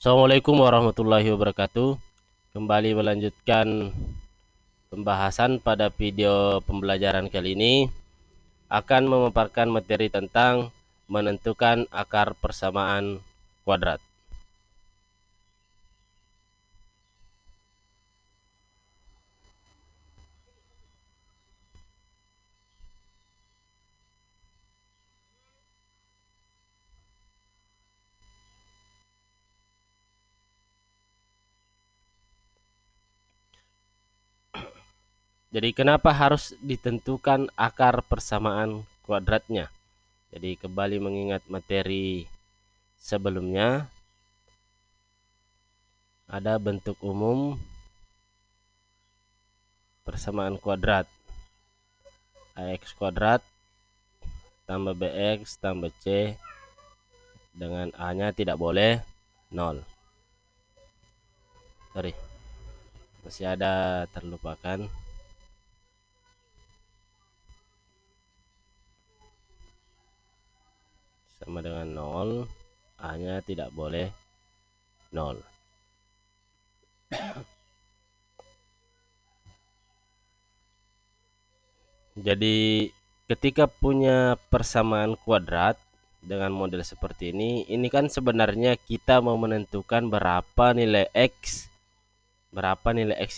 Assalamualaikum warahmatullahi wabarakatuh. Kembali melanjutkan pembahasan pada video pembelajaran kali ini akan memaparkan materi tentang menentukan akar persamaan kuadrat. Jadi kenapa harus ditentukan akar persamaan kuadratnya? Jadi kembali mengingat materi sebelumnya, ada bentuk umum persamaan kuadrat ax kuadrat tambah bx tambah c dengan a-nya tidak boleh 0. Sorry, masih ada terlupakan. Sama dengan 0, a-nya tidak boleh 0. Jadi ketika punya persamaan kuadrat dengan model seperti ini kan sebenarnya kita mau menentukan berapa nilai x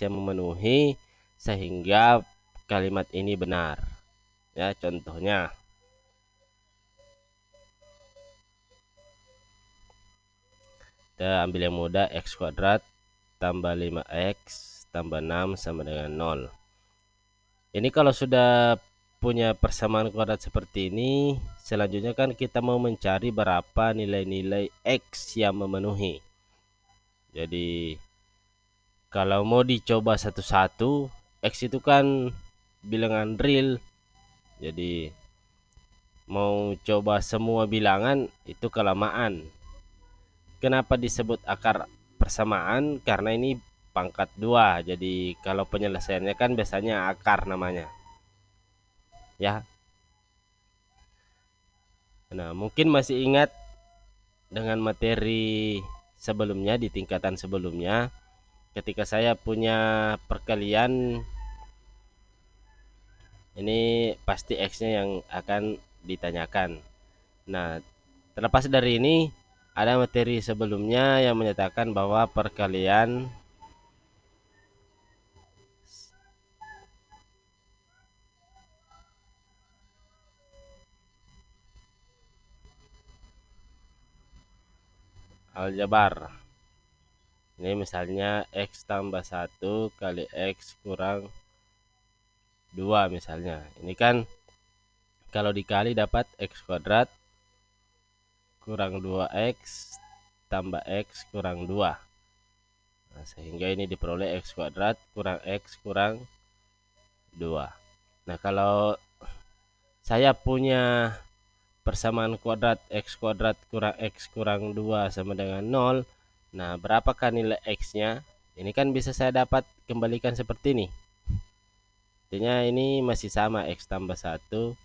yang memenuhi sehingga kalimat ini benar. Ya, contohnya kita ambil yang mudah, x kuadrat tambah 5x tambah 6 sama dengan 0. Ini kalau sudah punya persamaan kuadrat seperti ini, selanjutnya kan kita mau mencari berapa nilai-nilai x yang memenuhi. Jadi kalau mau dicoba satu-satu, x itu kan bilangan real. Jadi mau coba semua bilangan itu kelamaan. Kenapa disebut akar persamaan? Karena ini pangkat 2. Jadi kalau penyelesaiannya kan biasanya akar namanya. Ya. Nah, mungkin masih ingat dengan materi sebelumnya di tingkatan sebelumnya ketika saya punya perkalian, ini pasti x-nya yang akan ditanyakan. Nah, terlepas dari ini ada materi sebelumnya yang menyatakan bahwa perkalian aljabar, ini misalnya x tambah 1 kali x kurang 2 misalnya. Ini kan kalau dikali dapat x kuadrat kurang 2x tambah x kurang 2. Nah, sehingga ini diperoleh x kuadrat kurang x kurang 2. Nah, kalau saya punya persamaan kuadrat x kuadrat kurang x kurang 2 sama dengan 0. Nah, berapakah nilai x-nya? Ini kan bisa saya dapat kembalikan seperti ini. Artinya ini masih sama, x tambah 1,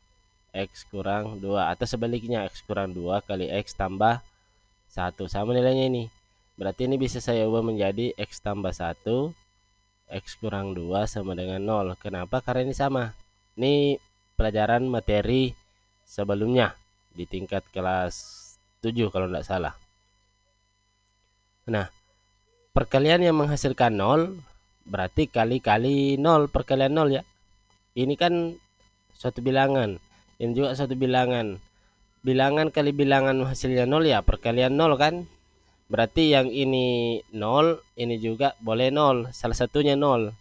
x kurang 2. Atau sebaliknya, x kurang 2 kali x tambah 1. Sama nilainya ini. Berarti ini bisa saya ubah menjadi x tambah 1, x kurang 2 sama dengan 0. Kenapa? Karena ini sama. Ini pelajaran materi sebelumnya di tingkat kelas 7 kalau tidak salah. Nah, perkalian yang menghasilkan 0 berarti kali-kali 0, perkalian 0 ya. Ini kan suatu bilangan. Ini juga suatu bilangan. Bilangan kali bilangan hasilnya 0 ya, perkalian 0 kan. Berarti yang ini 0, ini juga boleh 0. Salah satunya 0.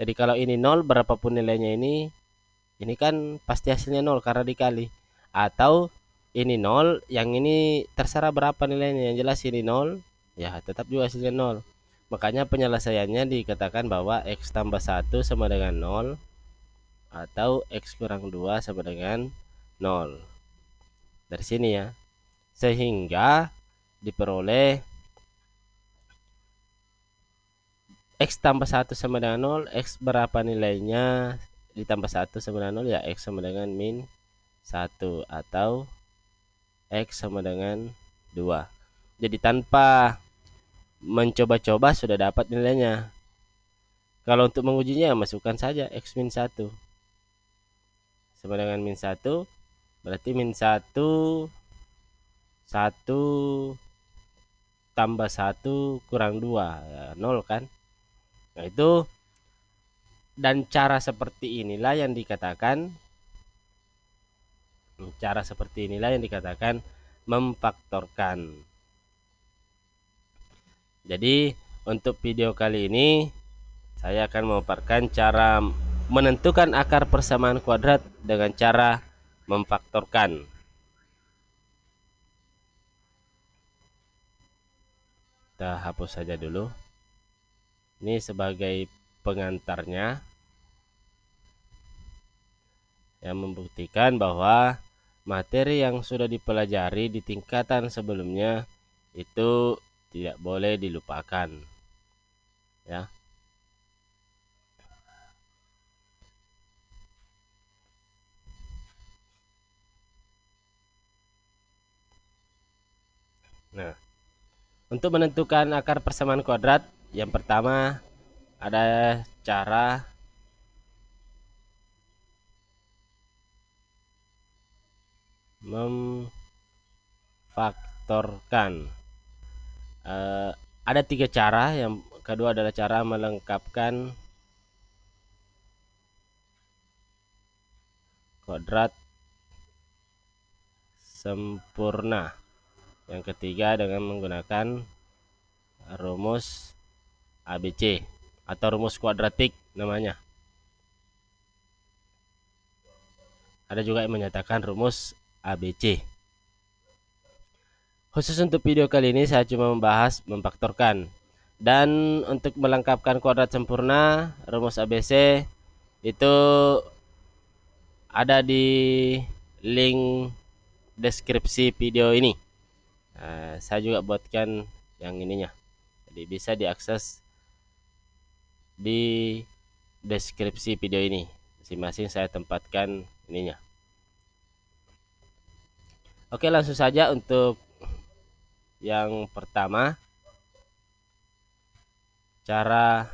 Jadi kalau ini 0, berapapun nilainya ini kan pasti hasilnya 0 karena dikali. Atau ini 0, yang ini terserah berapa nilainya. Yang jelas ini 0, ya tetap juga hasilnya 0. Makanya penyelesaiannya dikatakan bahwa x tambah 1 sama dengan 0 atau x kurang 2 sama dengan 0. Dari sini ya. Sehingga diperoleh x tambah 1 sama dengan 0, x berapa nilainya ditambah 1 sama dengan 0 ya, x sama dengan min 1 atau x sama dengan 2. Jadi tanpa mencoba-coba sudah dapat nilainya. Kalau untuk mengujinya masukkan saja X min 1 sama dengan min 1, berarti min 1 1 tambah 1 kurang 2 ya, 0 kan. Nah itu, dan cara seperti inilah yang dikatakan memfaktorkan. Jadi untuk video kali ini saya akan memaparkan cara menentukan akar persamaan kuadrat dengan cara memfaktorkan. Kita hapus saja dulu. Ini sebagai pengantarnya yang membuktikan bahwa materi yang sudah dipelajari di tingkatan sebelumnya itu tidak boleh dilupakan. Ya. Nah, untuk menentukan akar persamaan kuadrat, yang pertama ada cara memfaktorkan. Ada 3 cara. Yang kedua adalah cara melengkapkan kuadrat sempurna. Yang ketiga dengan menggunakan rumus ABC atau rumus kuadratik namanya. Ada juga yang menyatakan rumus ABC. Khusus untuk video kali ini saya cuma membahas memfaktorkan. Dan untuk melengkapkan kuadrat sempurna, rumus ABC itu ada di link deskripsi video ini. Saya juga buatkan yang ininya, jadi bisa diakses di deskripsi video ini. Masing-masing saya tempatkan ininya. Oke, langsung saja untuk yang pertama, cara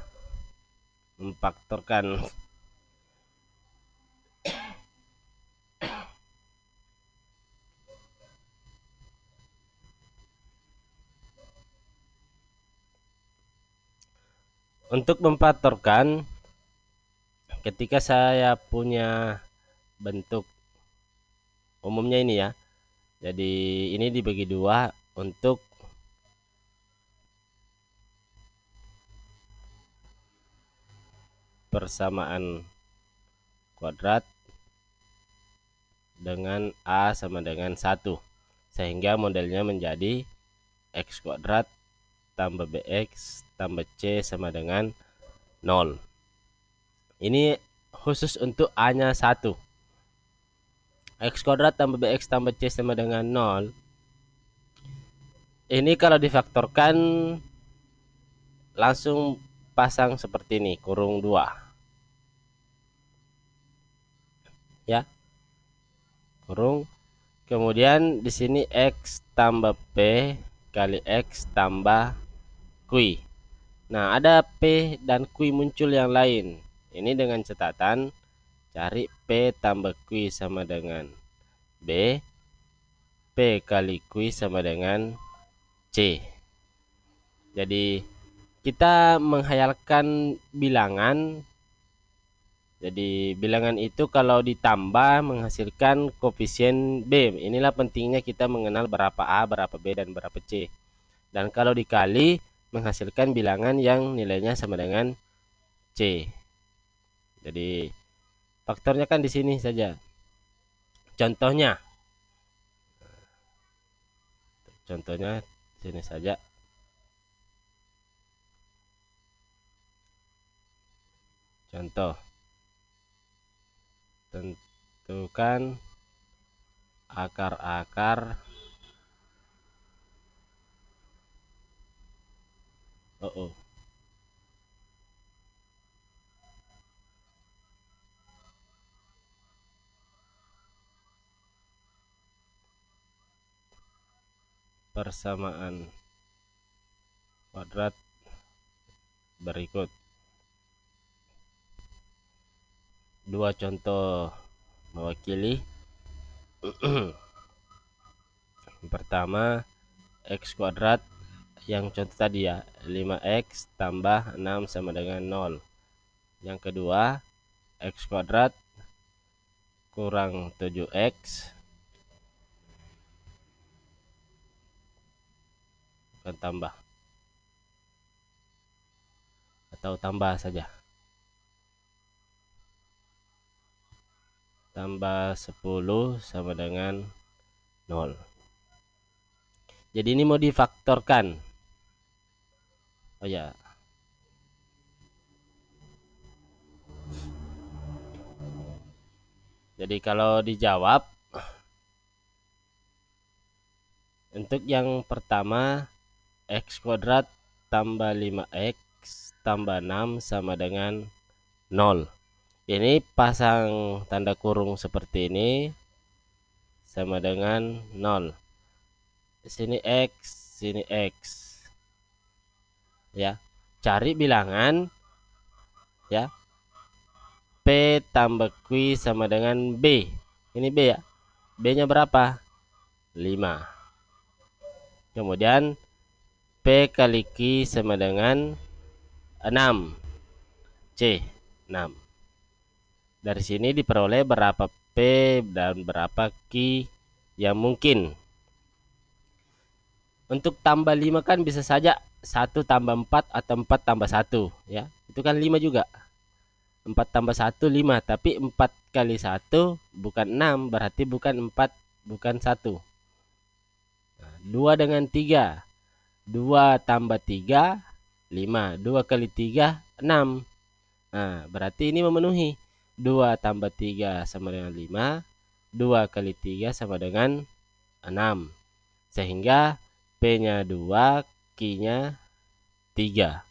memfaktorkan. Untuk memfaktorkan, ketika saya punya bentuk umumnya ini ya, jadi ini dibagi 2 untuk persamaan kuadrat dengan A sama dengan 1, sehingga modelnya menjadi X kuadrat tambah BX tambah C sama dengan 0. Ini khusus untuk A-nya 1. X kuadrat tambah BX tambah C sama dengan 0. Ini kalau difaktorkan langsung pasang seperti ini, kurung 2. Ya. Kurung. Kemudian di sini X tambah P kali X tambah Q. Nah, ada P dan Q muncul yang lain. Ini dengan catatan cari P tambah Q sama dengan B, P kali Q sama dengan C. Jadi kita menghayalkan bilangan. Jadi bilangan itu kalau ditambah menghasilkan koefisien B. Inilah pentingnya kita mengenal berapa A, berapa B, dan berapa C. Dan kalau dikali menghasilkan bilangan yang nilainya sama dengan C. Jadi faktornya kan di sini saja. Contohnya sini saja. Contoh, tentukan akar-akar persamaan kuadrat berikut. Dua contoh mewakili. Yang pertama x kuadrat yang contoh tadi ya, 5x tambah 6 sama dengan 0. Yang kedua x kuadrat kurang 7x bukan tambah atau tambah saja, tambah 10 sama dengan 0. Jadi ini mau difaktorkan. Oh ya, jadi kalau dijawab untuk yang pertama x kuadrat tambah 5x tambah 6 sama dengan 0. Ini pasang tanda kurung seperti ini sama dengan 0. Sini x, sini x. Ya. Cari bilangan ya. P tambah Q sama dengan B. Ini B ya. B-nya berapa? 5. Kemudian P kali Q sama dengan 6. C, 6. Dari sini diperoleh berapa P dan berapa Q yang mungkin. Untuk tambah 5 kan bisa saja 1 tambah 4 atau 4 tambah 1 ya. Itu kan 5 juga. 4 tambah 1 5, tapi 4 kali 1 bukan 6, berarti bukan 4, bukan 1. 2 dengan 3. 2 tambah 3 5. 2 kali 3 6. Nah, berarti ini memenuhi. 2 tambah 3 sama dengan 5. 2 kali 3 sama dengan 6. Sehingga P-nya 2, Q-nya 3.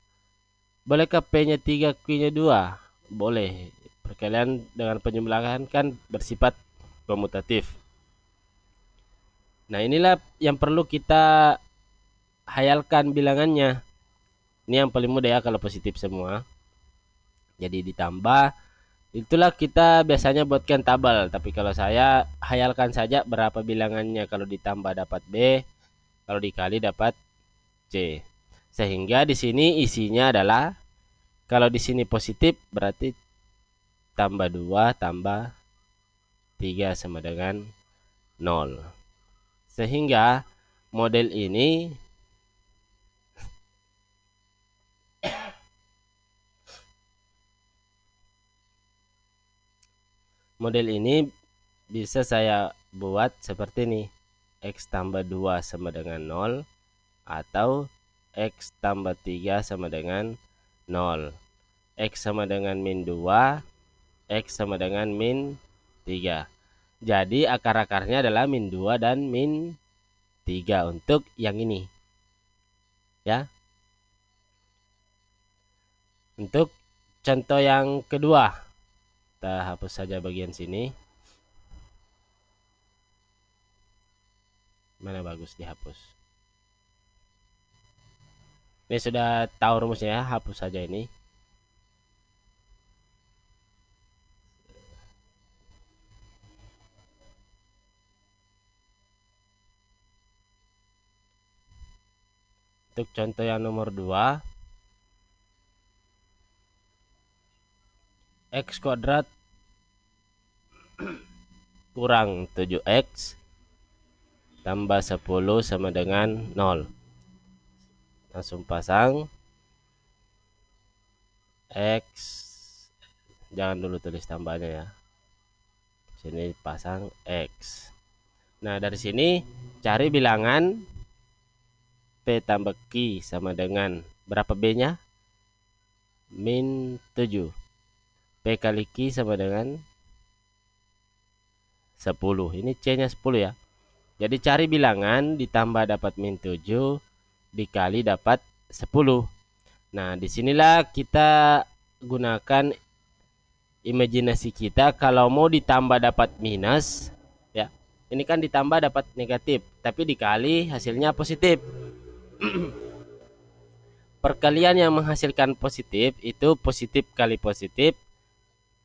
Bolehkah P-nya 3, Q-nya 2? Boleh. Perkalian dengan penjumlahan kan bersifat komutatif. Nah, inilah yang perlu kita hayalkan bilangannya. Ini yang paling mudah ya kalau positif semua. Jadi ditambah, itulah kita biasanya buatkan tabel. Tapi kalau saya hayalkan saja berapa bilangannya. Kalau ditambah dapat B, kalau dikali dapat C. Sehingga di sini isinya adalah, kalau di sini positif berarti tambah 2 tambah 3 sama dengan 0. Sehingga model ini bisa saya buat seperti ini. X tambah 2 sama dengan 0 atau X tambah 3 sama dengan 0. X sama dengan min 2, X sama dengan min 3. Jadi akar-akarnya adalah min 2 dan min 3 untuk yang ini. Ya. Untuk contoh yang kedua, kita hapus saja bagian sini. Mana bagus dihapus. Ini sudah tahu rumusnya ya, hapus saja ini. Untuk contoh yang nomor 2, x kuadrat kurang 7x tambah 10 sama dengan 0. Langsung pasang X, jangan dulu tulis tambahnya ya. Sini pasang X. Nah, dari sini cari bilangan P tambah Q sama dengan berapa B-nya? Min 7. P kali Q sama dengan 10. Ini C-nya 10 ya. Jadi cari bilangan ditambah dapat min 7 dikali dapat 10. Nah, disinilah kita gunakan imajinasi kita. Kalau mau ditambah dapat minus ya, ini kan ditambah dapat negatif, tapi dikali hasilnya positif. perkalian yang menghasilkan positif itu positif kali positif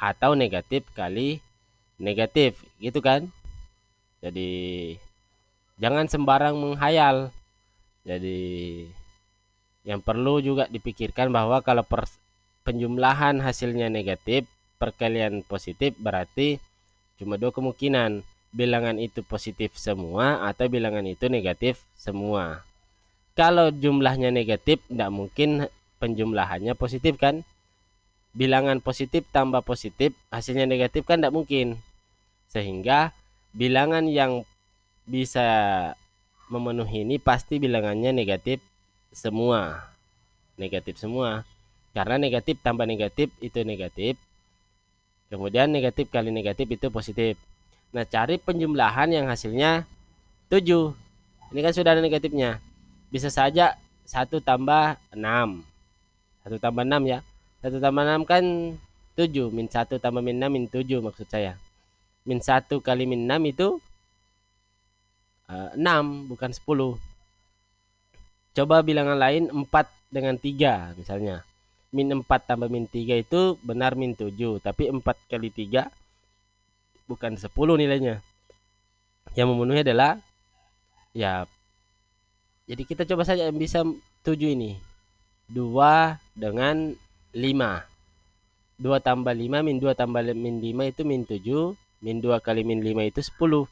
atau negatif kali negatif, gitu kan? Jadi jangan sembarang menghayal. Jadi yang perlu juga dipikirkan bahwa kalau penjumlahan hasilnya negatif, perkalian positif, berarti cuma dua kemungkinan. Bilangan itu positif semua atau bilangan itu negatif semua. Kalau jumlahnya negatif, tidak mungkin penjumlahannya positif kan? Bilangan positif tambah positif, hasilnya negatif kan tidak mungkin. Sehingga bilangan yang bisa memenuhi ini pasti bilangannya negatif semua. Negatif semua. Karena negatif tambah negatif itu negatif. Kemudian negatif kali negatif itu positif. Nah, cari penjumlahan yang hasilnya 7. Ini kan sudah ada negatifnya. Bisa saja 1 tambah 6. 1 tambah 6 ya. 1 tambah 6 kan 7. Min 1 tambah min 6 min 7 maksud saya. Min 1 kali min 6 itu 6 bukan 10. Coba bilangan lain 4 dengan 3 misalnya. Min 4 tambah min 3 itu benar min 7. Tapi 4 kali 3 bukan 10 nilainya. Yang memenuhi adalah ya. Jadi kita coba saja yang bisa 7 ini. 2 dengan 5. 2 tambah 5 min 2 tambah min 5 itu min 7. Min 2 kali min 5 itu 10.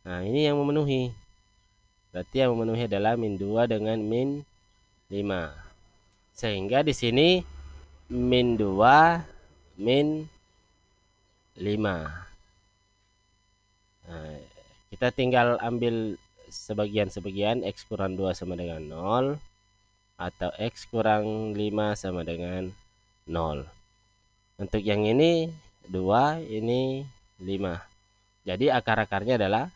Nah, ini yang memenuhi. Berarti yang memenuhi adalah min 2 dengan min 5. Sehingga di sini min 2 min 5. Nah, kita tinggal ambil sebagian-sebagian. X kurang 2 sama dengan 0. Atau X kurang 5 sama dengan 0. Untuk yang ini 2, ini 5. Jadi akar-akarnya adalah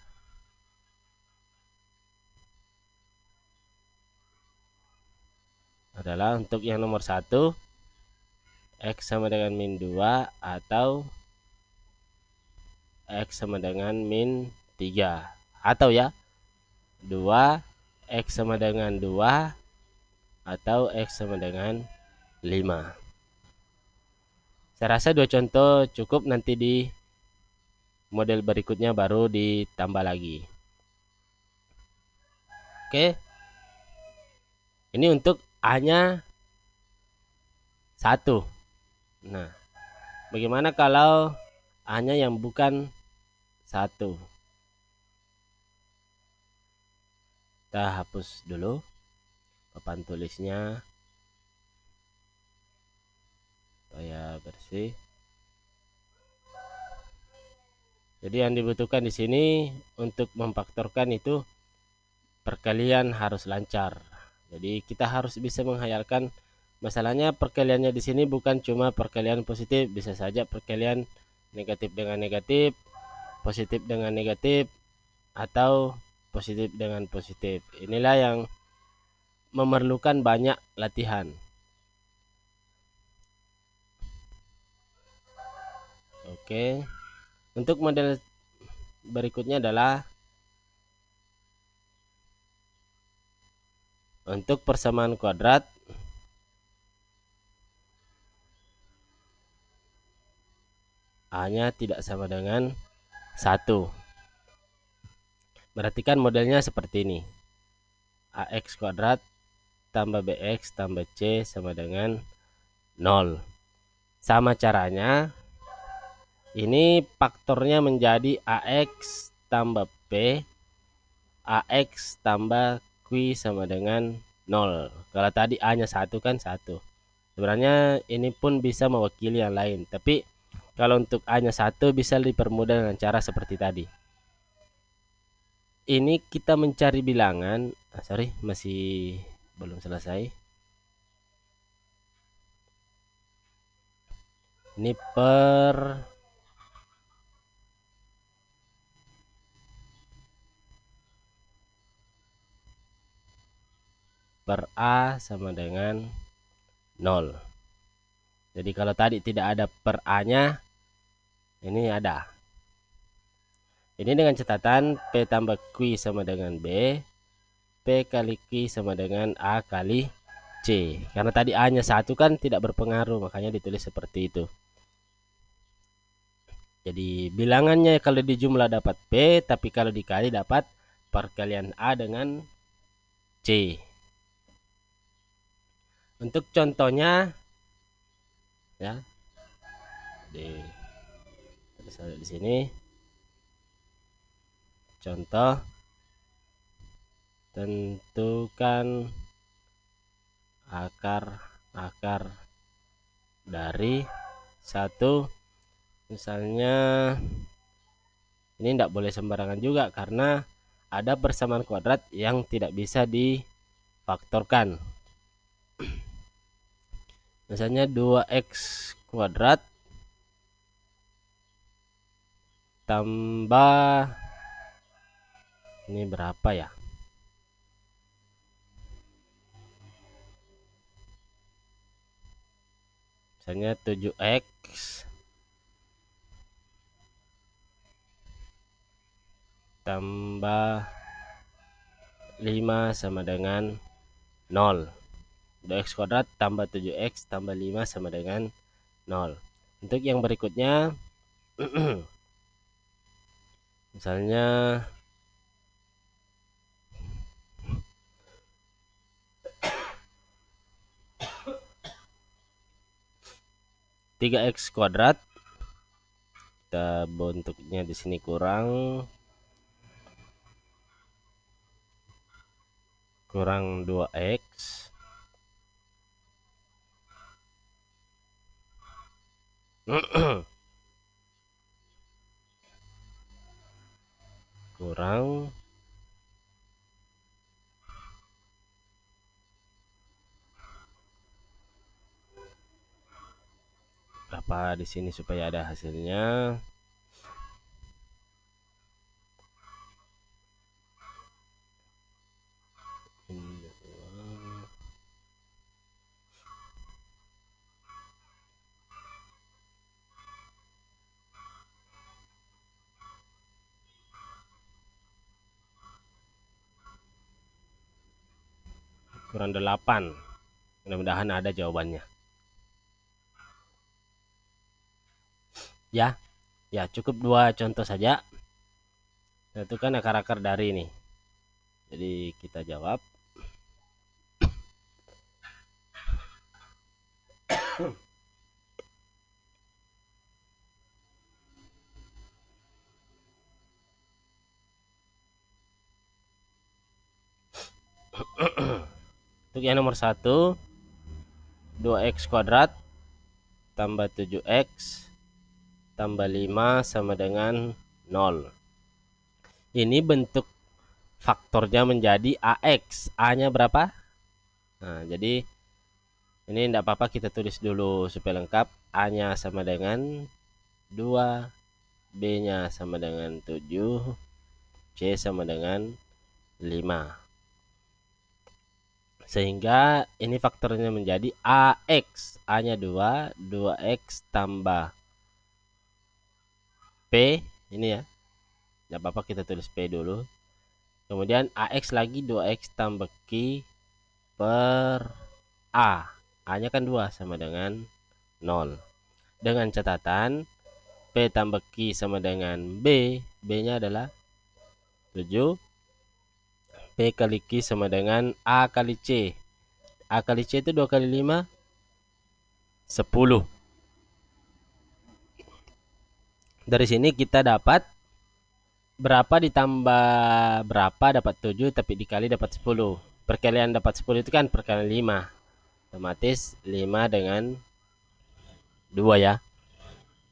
untuk yang nomor 1 X sama dengan min 2 atau X sama dengan min 3. Atau ya 2 X sama dengan 2 atau X sama dengan 5. Saya rasa 2 contoh cukup, nanti di model berikutnya baru ditambah lagi. Oke. Ini untuk A-nya 1. Nah, bagaimana kalau A-nya yang bukan 1? Kita hapus dulu papan tulisnya supaya bersih. Jadi yang dibutuhkan di sini untuk memfaktorkan itu perkalian harus lancar. Jadi kita harus bisa menghayalkan. Masalahnya perkaliannya di sini bukan cuma perkalian positif, bisa saja perkalian negatif dengan negatif, positif dengan negatif, atau positif dengan positif. Inilah yang memerlukan banyak latihan. Oke. Untuk model berikutnya adalah untuk persamaan kuadrat. A-nya tidak sama dengan 1. Berarti kan modelnya seperti ini. AX kuadrat tambah BX tambah C sama dengan 0. Sama caranya, ini faktornya menjadi AX tambah P, AX tambah Q sama dengan 0. Kalau tadi A-nya 1 kan 1. Sebenarnya ini pun bisa mewakili yang lain. Tapi kalau untuk A-nya 1 bisa dipermudah dengan cara seperti tadi. Ini kita mencari bilangan. Sorry, masih belum selesai. Ini per A sama dengan 0. Jadi kalau tadi tidak ada per A-nya, ini ada. Ini dengan catatan P tambah Q sama dengan B, P kali Q sama dengan A kali C. Karena tadi A-nya 1 kan tidak berpengaruh, makanya ditulis seperti itu. Jadi bilangannya kalau dijumlah dapat P, tapi kalau dikali dapat perkalian A dengan C. Untuk contohnya ya, di sini contoh, tentukan akar dari 1. Misalnya ini tidak boleh sembarangan juga karena ada persamaan kuadrat yang tidak bisa difaktorkan. Misalnya 2x kuadrat tambah, ini berapa ya? Misalnya 7x tambah 5 sama dengan 0. 2x kuadrat tambah 7x tambah 5 sama dengan 0. Untuk yang berikutnya misalnya 3x kuadrat, kita bentuknya di sini kurang 2x kurang berapa di sini supaya ada hasilnya. Kurang 8. Mudah-mudahan ada jawabannya. Ya, cukup 2 contoh saja. Itu kan akar-akar dari ini. Jadi kita jawab. Untuk yang nomor 1, 2x kuadrat tambah 7x tambah 5 sama dengan 0. Ini bentuk faktornya menjadi AX. A-nya berapa? Nah, jadi ini tidak apa-apa kita tulis dulu supaya lengkap. A-nya sama dengan 2, B-nya sama dengan 7, C sama dengan 5. Sehingga ini faktornya menjadi AX. A-nya 2, 2x tambah P, ini ya. Tidak apa-apa kita tulis P dulu. Kemudian AX lagi 2x tambah Q per A. A-nya kan 2 sama dengan 0. Dengan catatan P tambah Q sama dengan B. B-nya adalah 7. P kali Q sama dengan A kali C. A kali C itu 2 kali 5, 10. Dari sini kita dapat berapa ditambah berapa dapat 7, tapi dikali dapat 10. Perkalian dapat 10 itu kan perkalian 5. Otomatis 5 dengan 2 ya.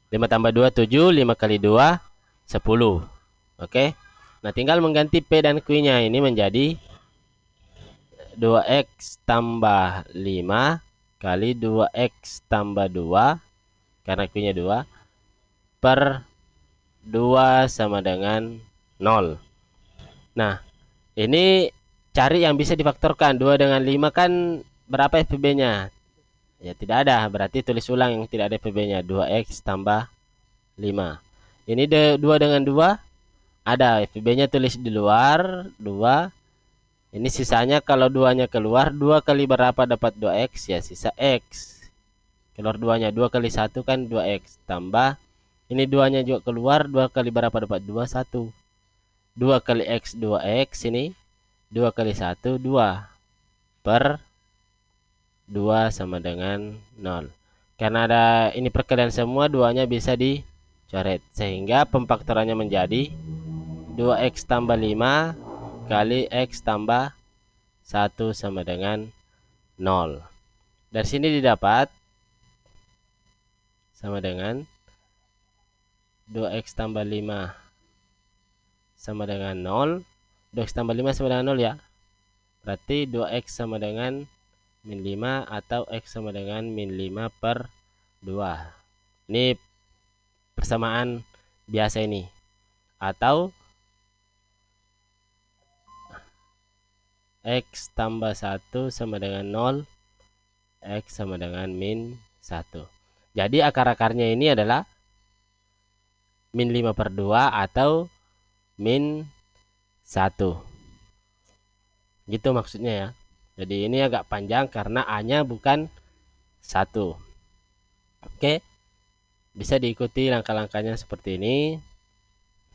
5 tambah 2, 7. 5 kali 2, 10. Oke. Nah, tinggal mengganti P dan Q-nya. Ini menjadi 2x tambah 5 kali 2x tambah 2, karena Q-nya 2, per 2 sama dengan 0. Nah, ini cari yang bisa difaktorkan. 2 dengan 5 kan berapa FPB-nya? Ya, tidak ada. Berarti tulis ulang yang tidak ada FPB-nya. 2x tambah 5. Ini 2 dengan 2. Ada FPB-nya, tulis di luar 2. Ini sisanya kalau duanya keluar, 2 kali berapa dapat 2x ya, sisa x. Keluar duanya, 2 kali 1 kan 2x. Tambah, ini duanya juga keluar, 2 kali berapa dapat 2, 1. 2 kali x, 2x. Ini 2 kali 1, 2. Per 2 sama dengan 0. Karena ada ini perkalian semua, duanya bisa dicoret. Sehingga pemfaktorannya menjadi 2x tambah 5 kali x tambah 1 sama dengan 0. Dari sini didapat sama dengan 2x tambah 5 sama dengan 0. 2x tambah 5 sama dengan 0 ya. Berarti 2x sama dengan min 5 atau x sama dengan min 5 per 2. Ini persamaan biasa ini. Atau x tambah 1 sama dengan 0, x sama dengan min 1. Jadi akar-akarnya ini adalah min 5 per 2 atau min 1. Gitu maksudnya ya. Jadi ini agak panjang karena A-nya bukan 1. Oke. Bisa diikuti langkah-langkahnya seperti ini.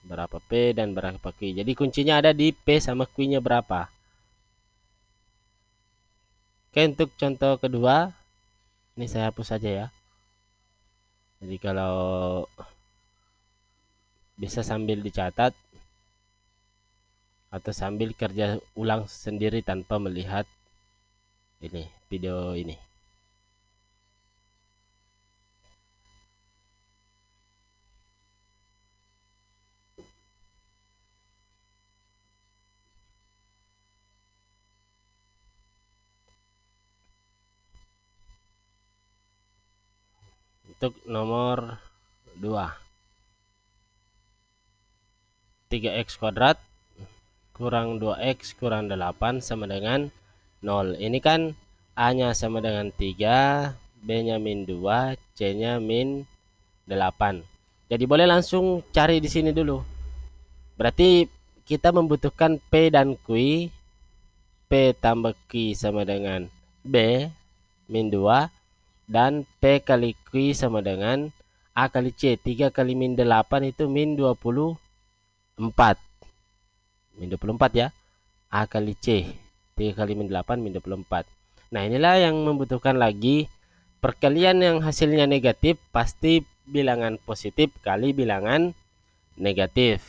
Berapa P dan berapa Q. Jadi kuncinya ada di P sama Q-nya berapa. Oke, untuk contoh kedua, ini saya hapus saja ya. Jadi kalau bisa sambil dicatat atau sambil kerja ulang sendiri tanpa melihat ini video ini. Untuk nomor 2, 3x kuadrat kurang 2x kurang 8 sama dengan 0. Ini kan A-nya sama dengan 3, B-nya min 2, C-nya min 8. Jadi boleh langsung cari di sini dulu. Berarti kita membutuhkan P dan Q. P tambah Q sama dengan B min 2. Dan P kali Q sama dengan A kali C. 3 kali min 8 itu min 24. Min 24 ya. A kali C. 3 kali min 8 min 24. Nah inilah yang membutuhkan lagi perkalian yang hasilnya negatif. Pasti bilangan positif kali bilangan negatif.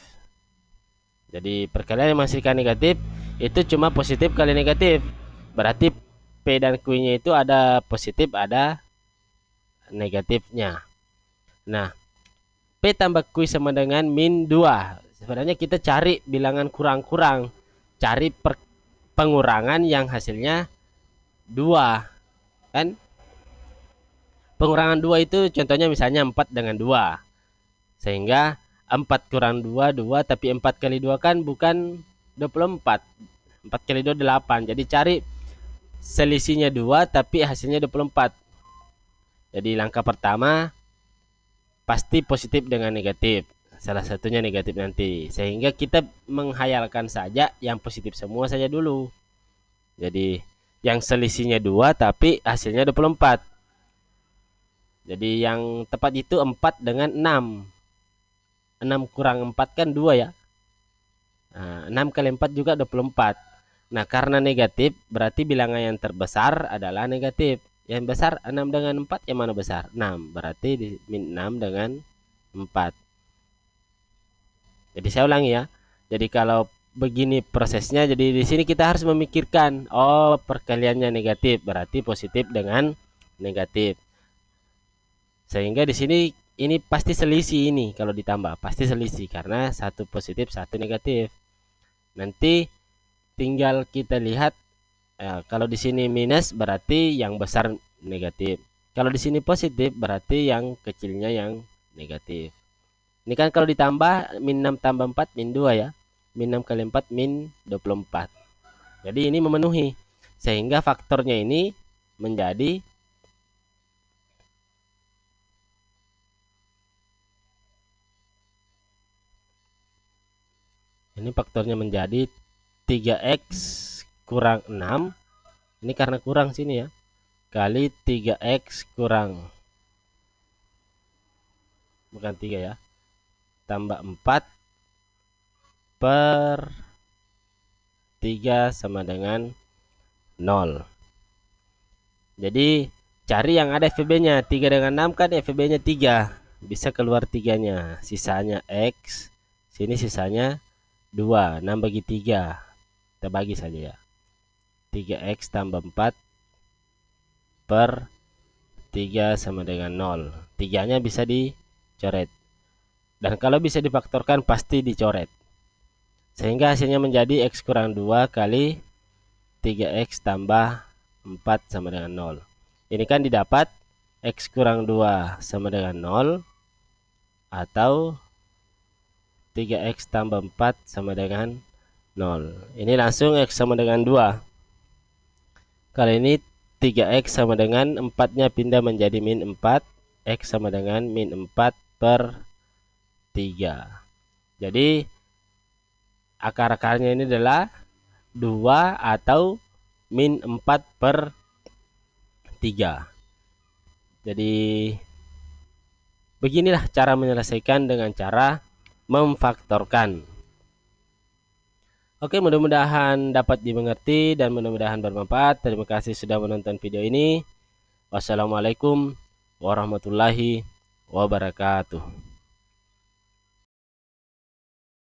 Jadi perkalian yang menghasilkan negatif itu cuma positif kali negatif. Berarti P dan Q-nya itu ada positif, ada negatifnya. Nah, P tambah Q sama dengan min 2. Sebenarnya kita cari bilangan kurang-kurang. Cari pengurangan yang hasilnya 2. Kan? Pengurangan 2 itu contohnya misalnya 4 dengan 2. Sehingga 4 kurang 2, 2. Tapi 4 kali 2 kan bukan 24. 4 kali 2, 8. Jadi cari selisihnya 2 tapi hasilnya 24. Jadi langkah pertama pasti positif dengan negatif. Salah satunya negatif nanti. Sehingga kita menghayalkan saja yang positif semua saja dulu. Jadi yang selisihnya 2 tapi hasilnya 24. Jadi yang tepat itu 4 dengan 6. 6 kurang 4 kan 2 ya. Nah, 6 kali 4 juga 24. Nah, karena negatif berarti bilangan yang terbesar adalah negatif. Yang besar 6 dengan 4 yang mana besar? 6. Berarti di min 6 dengan 4. Jadi saya ulangi ya. Jadi kalau begini prosesnya, jadi di sini kita harus memikirkan, oh perkaliannya negatif, berarti positif dengan negatif. Sehingga di sini ini pasti selisih ini kalau ditambah, pasti selisih karena satu positif, satu negatif. Nanti tinggal kita lihat kalau di sini minus berarti yang besar negatif. Kalau di sini positif berarti yang kecilnya yang negatif. Ini kan kalau ditambah min 6 tambah 4 min 2 ya. Min 6 kali 4 min 24. Jadi ini memenuhi. Sehingga faktornya ini menjadi ini faktornya menjadi 3x kurang 6, ini karena kurang sini ya, kali 3x kurang, bukan 3 ya, tambah 4 per 3 sama dengan 0. Jadi cari yang ada FB-nya. 3 dengan 6 kan FB-nya 3. Bisa keluar 3-nya. Sisanya X. Sini sisanya 2. 6 bagi 3. Kita bagi saja ya. 3X tambah 4 per 3 sama dengan 0. 3-nya bisa dicoret. Dan kalau bisa difaktorkan pasti dicoret. Sehingga hasilnya menjadi X kurang 2 kali 3X tambah 4 sama dengan 0. Ini kan didapat X kurang 2 sama dengan 0 atau 3X tambah 4 sama dengan 0. Ini langsung X sama dengan 2. Kali ini 3X sama dengan 4-nya pindah menjadi min 4. X sama dengan min 4 per 3. Jadi akar-akarnya ini adalah 2 atau min 4 per 3. Jadi beginilah cara menyelesaikan dengan cara memfaktorkan. Oke, mudah-mudahan dapat dimengerti dan mudah-mudahan bermanfaat. Terima kasih sudah menonton video ini. Wassalamualaikum warahmatullahi wabarakatuh.